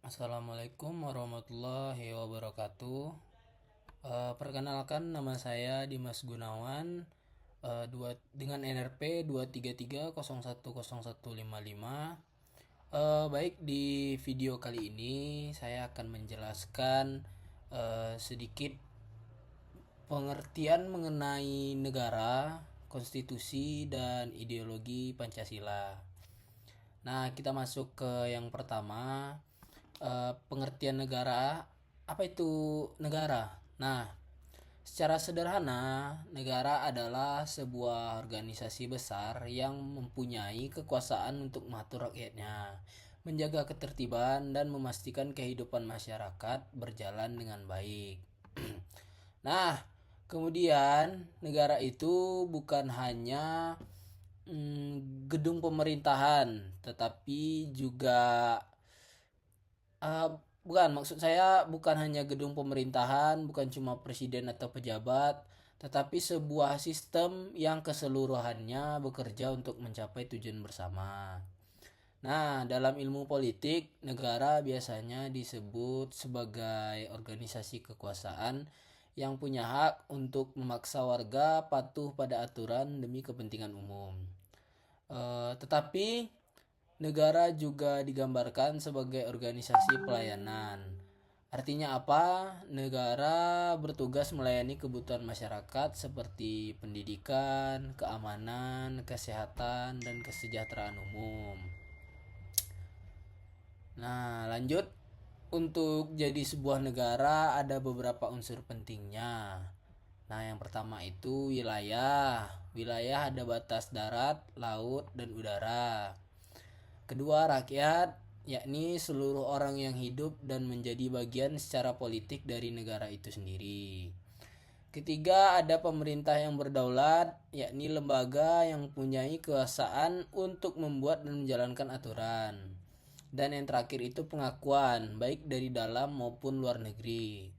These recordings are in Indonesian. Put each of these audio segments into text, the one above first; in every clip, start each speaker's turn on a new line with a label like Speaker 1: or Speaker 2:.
Speaker 1: Assalamualaikum warahmatullahi wabarakatuh. Perkenalkan nama saya Dimas Gunawan, dengan NRP 233010155. Baik, di video kali ini saya akan menjelaskan sedikit pengertian mengenai negara, konstitusi, dan ideologi Pancasila. Nah, kita masuk ke yang pertama, pengertian negara. Apa itu negara? Nah, secara sederhana, negara adalah sebuah organisasi besar yang mempunyai kekuasaan untuk mengatur rakyatnya, menjaga ketertiban, dan memastikan kehidupan masyarakat berjalan dengan baik. Nah, kemudian negara itu bukan hanya gedung pemerintahan, tetapi juga bukan, maksud saya bukan hanya gedung pemerintahan, bukan cuma presiden atau pejabat, tetapi sebuah sistem yang keseluruhannya bekerja untuk mencapai tujuan bersama. Nah, dalam ilmu politik, negara biasanya disebut sebagai organisasi kekuasaan yang punya hak untuk memaksa warga patuh pada aturan demi kepentingan umum. Tetapi negara juga digambarkan sebagai organisasi pelayanan. Artinya apa? Negara bertugas melayani kebutuhan masyarakat seperti pendidikan, keamanan, kesehatan, dan kesejahteraan umum. Nah, lanjut. Untuk jadi sebuah negara ada beberapa unsur pentingnya. Nah, yang pertama itu wilayah. Wilayah ada batas darat, laut, dan udara. Kedua, rakyat, yakni seluruh orang yang hidup dan menjadi bagian secara politik dari negara itu sendiri. Ketiga, ada pemerintah yang berdaulat, yakni lembaga yang mempunyai kekuasaan untuk membuat dan menjalankan aturan. Dan yang terakhir itu pengakuan, baik dari dalam maupun luar negeri.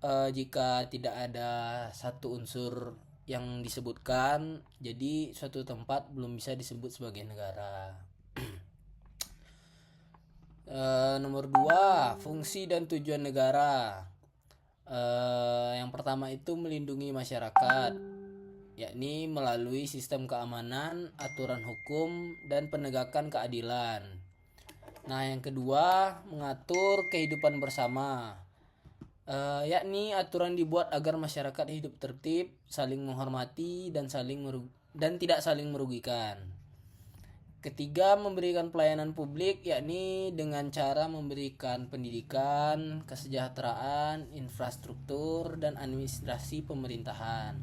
Speaker 1: Jika tidak ada satu unsur yang disebutkan, jadi suatu tempat belum bisa disebut sebagai negara. Nomor 2, fungsi dan tujuan negara. Yang pertama itu melindungi masyarakat, yakni melalui sistem keamanan, aturan hukum, dan penegakan keadilan. Nah, yang kedua, mengatur kehidupan bersama, yakni aturan dibuat agar masyarakat hidup tertib, saling menghormati, dan tidak saling merugikan. Ketiga, memberikan pelayanan publik, yakni dengan cara memberikan pendidikan, kesejahteraan, infrastruktur, dan administrasi pemerintahan.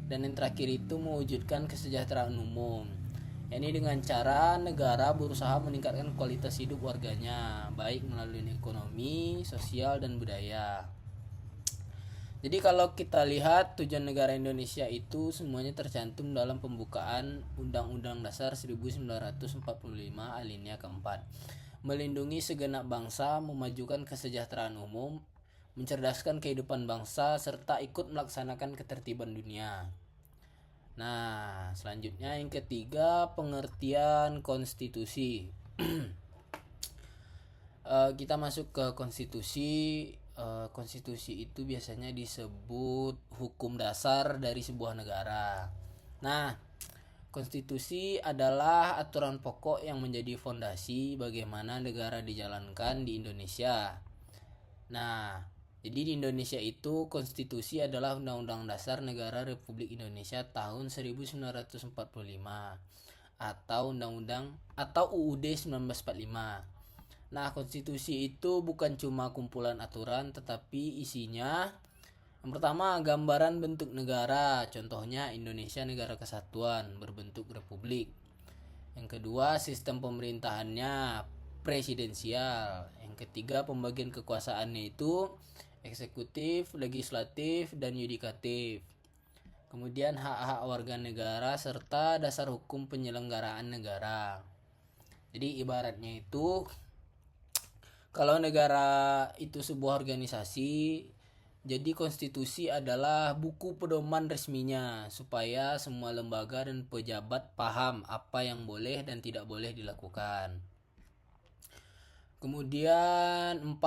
Speaker 1: Dan yang terakhir itu mewujudkan kesejahteraan umum, yakni dengan cara negara berusaha meningkatkan kualitas hidup warganya, baik melalui ekonomi, sosial, dan budaya. Jadi kalau kita lihat tujuan negara Indonesia itu semuanya tercantum dalam pembukaan Undang-Undang Dasar 1945 alinea keempat. Melindungi segenap bangsa, memajukan kesejahteraan umum, mencerdaskan kehidupan bangsa, serta ikut melaksanakan ketertiban dunia. Nah, selanjutnya yang ketiga, pengertian konstitusi. Kita masuk ke konstitusi. Konstitusi itu biasanya disebut hukum dasar dari sebuah negara. Nah, konstitusi adalah aturan pokok yang menjadi fondasi bagaimana negara dijalankan di Indonesia. Nah, jadi di Indonesia itu konstitusi adalah Undang-Undang Dasar Negara Republik Indonesia tahun 1945 atau Undang-Undang atau UUD 1945. Nah, konstitusi itu bukan cuma kumpulan aturan, tetapi isinya yang pertama gambaran bentuk negara, contohnya Indonesia negara kesatuan berbentuk republik. Yang kedua, sistem pemerintahannya presidensial. Yang ketiga, pembagian kekuasaannya itu eksekutif, legislatif, dan yudikatif. Kemudian hak-hak warga negara serta dasar hukum penyelenggaraan negara. Jadi ibaratnya itu, kalau negara itu sebuah organisasi, jadi konstitusi adalah buku pedoman resminya supaya semua lembaga dan pejabat paham apa yang boleh dan tidak boleh dilakukan. Kemudian 4,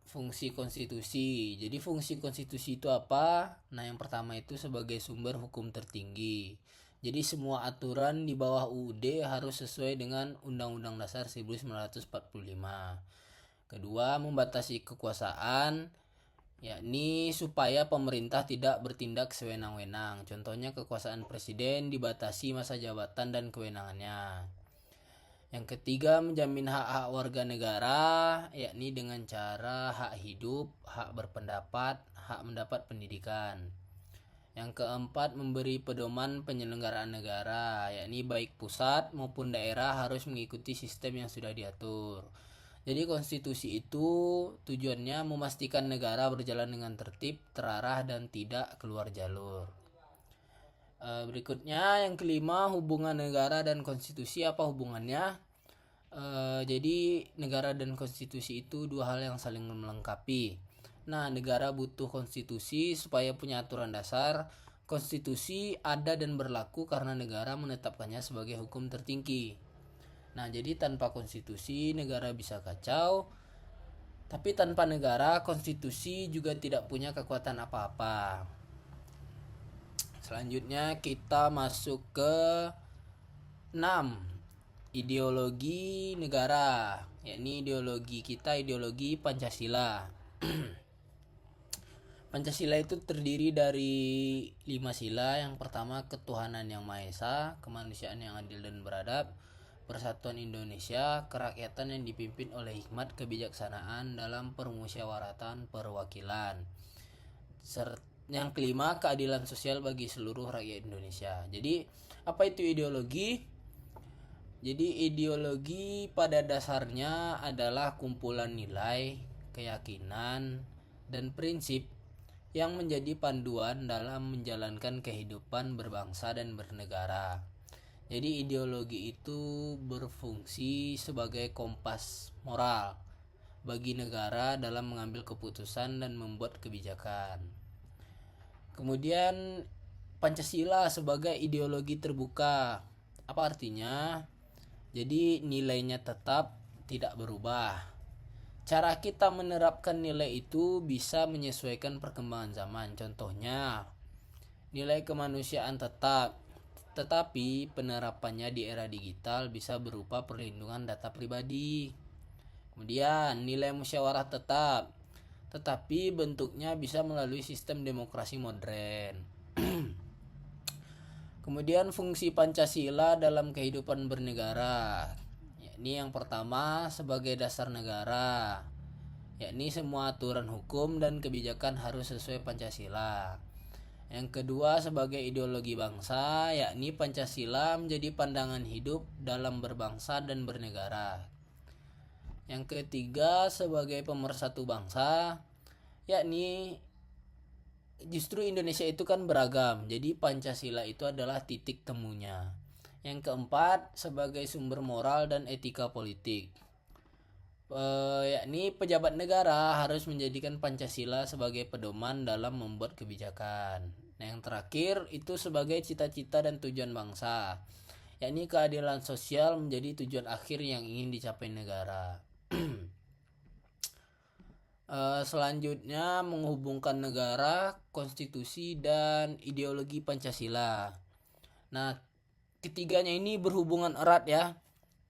Speaker 1: fungsi konstitusi. Jadi fungsi konstitusi itu apa? Nah, yang pertama itu sebagai sumber hukum tertinggi. Jadi semua aturan di bawah UUD harus sesuai dengan Undang-Undang Dasar 1945. Kedua, membatasi kekuasaan, yakni supaya pemerintah tidak bertindak sewenang-wenang. Contohnya kekuasaan presiden dibatasi masa jabatan dan kewenangannya. Yang ketiga, menjamin hak-hak warga negara, yakni dengan cara hak hidup, hak berpendapat, hak mendapat pendidikan. Yang keempat, memberi pedoman penyelenggaraan negara, yakni baik pusat maupun daerah harus mengikuti sistem yang sudah diatur. Jadi konstitusi itu tujuannya memastikan negara berjalan dengan tertib, terarah, dan tidak keluar jalur. Berikutnya yang kelima, hubungan negara dan konstitusi. Apa hubungannya? Jadi negara dan konstitusi itu dua hal yang saling melengkapi. Nah, negara butuh konstitusi supaya punya aturan dasar. Konstitusi ada dan berlaku karena negara menetapkannya sebagai hukum tertinggi. Nah, jadi tanpa konstitusi negara bisa kacau. Tapi tanpa negara, konstitusi juga tidak punya kekuatan apa-apa. Selanjutnya kita masuk ke 6, ideologi negara, yakni ideologi kita, ideologi Pancasila. Pancasila itu terdiri dari 5 sila. Yang pertama, ketuhanan yang Maha Esa, kemanusiaan yang adil dan beradab, persatuan Indonesia, kerakyatan yang dipimpin oleh hikmat kebijaksanaan dalam permusyawaratan perwakilan. Yang kelima, keadilan sosial bagi seluruh rakyat Indonesia. Jadi, apa itu ideologi? Jadi, ideologi pada dasarnya adalah kumpulan nilai, keyakinan, dan prinsip yang menjadi panduan dalam menjalankan kehidupan berbangsa dan bernegara. Jadi, ideologi itu berfungsi sebagai kompas moral bagi negara dalam mengambil keputusan dan membuat kebijakan. Kemudian Pancasila sebagai ideologi terbuka. Apa artinya? Jadi nilainya tetap tidak berubah. Cara kita menerapkan nilai itu bisa menyesuaikan perkembangan zaman. Contohnya, nilai kemanusiaan tetap, tetapi penerapannya di era digital bisa berupa perlindungan data pribadi. Kemudian nilai musyawarah tetap, tetapi bentuknya bisa melalui sistem demokrasi modern. Kemudian fungsi Pancasila dalam kehidupan bernegara, yakni yang pertama sebagai dasar negara, yakni semua aturan hukum dan kebijakan harus sesuai Pancasila. Yang kedua sebagai ideologi bangsa, yakni Pancasila menjadi pandangan hidup dalam berbangsa dan bernegara. Yang ketiga sebagai pemersatu bangsa, yakni justru Indonesia itu kan beragam, jadi Pancasila itu adalah titik temunya. Yang keempat sebagai sumber moral dan etika politik, yakni pejabat negara harus menjadikan Pancasila sebagai pedoman dalam membuat kebijakan. Nah, yang terakhir itu sebagai cita-cita dan tujuan bangsa, yakni keadilan sosial menjadi tujuan akhir yang ingin dicapai negara. Selanjutnya menghubungkan negara, konstitusi, dan ideologi Pancasila. Nah, ketiganya ini berhubungan erat ya.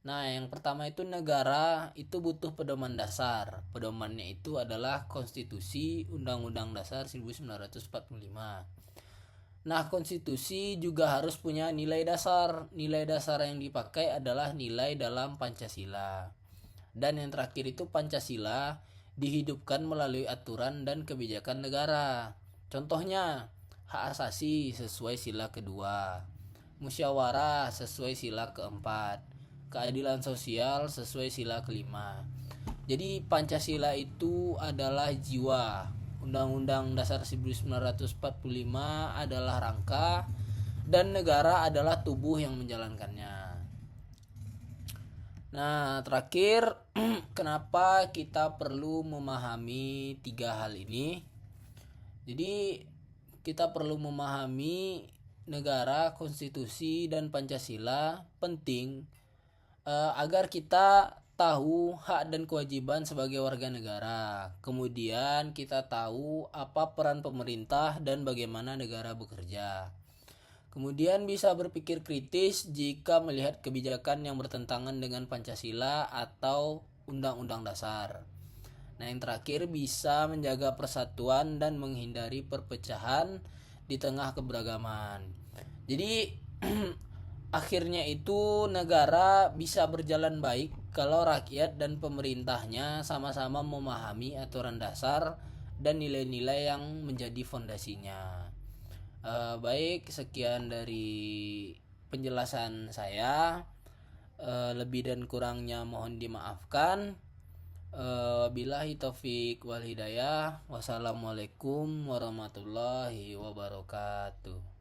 Speaker 1: Nah, yang pertama itu negara itu butuh pedoman dasar. Pedomannya itu adalah konstitusi Undang-Undang Dasar 1945. Nah, konstitusi juga harus punya nilai dasar. Nilai dasar yang dipakai adalah nilai dalam Pancasila. Dan yang terakhir itu Pancasila dihidupkan melalui aturan dan kebijakan negara. Contohnya, hak asasi sesuai sila kedua, musyawarah sesuai sila keempat, keadilan sosial sesuai sila kelima. Jadi Pancasila itu adalah jiwa. Undang-Undang Dasar 1945 adalah rangka dan negara adalah tubuh yang menjalankannya. Nah, terakhir, kenapa kita perlu memahami 3 hal ini? Jadi, kita perlu memahami negara, konstitusi, dan Pancasila penting agar kita tahu hak dan kewajiban sebagai warga negara. Kemudian kita tahu apa peran pemerintah dan bagaimana negara bekerja. Kemudian bisa berpikir kritis jika melihat kebijakan yang bertentangan dengan Pancasila atau Undang-Undang Dasar. Nah, yang terakhir bisa menjaga persatuan dan menghindari perpecahan di tengah keberagaman. Jadi akhirnya itu negara bisa berjalan baik kalau rakyat dan pemerintahnya sama-sama memahami aturan dasar dan nilai-nilai yang menjadi fondasinya. Baik, sekian dari penjelasan saya. Lebih dan kurangnya mohon dimaafkan. Billahi taufik wal hidayah. Wassalamualaikum warahmatullahi wabarakatuh.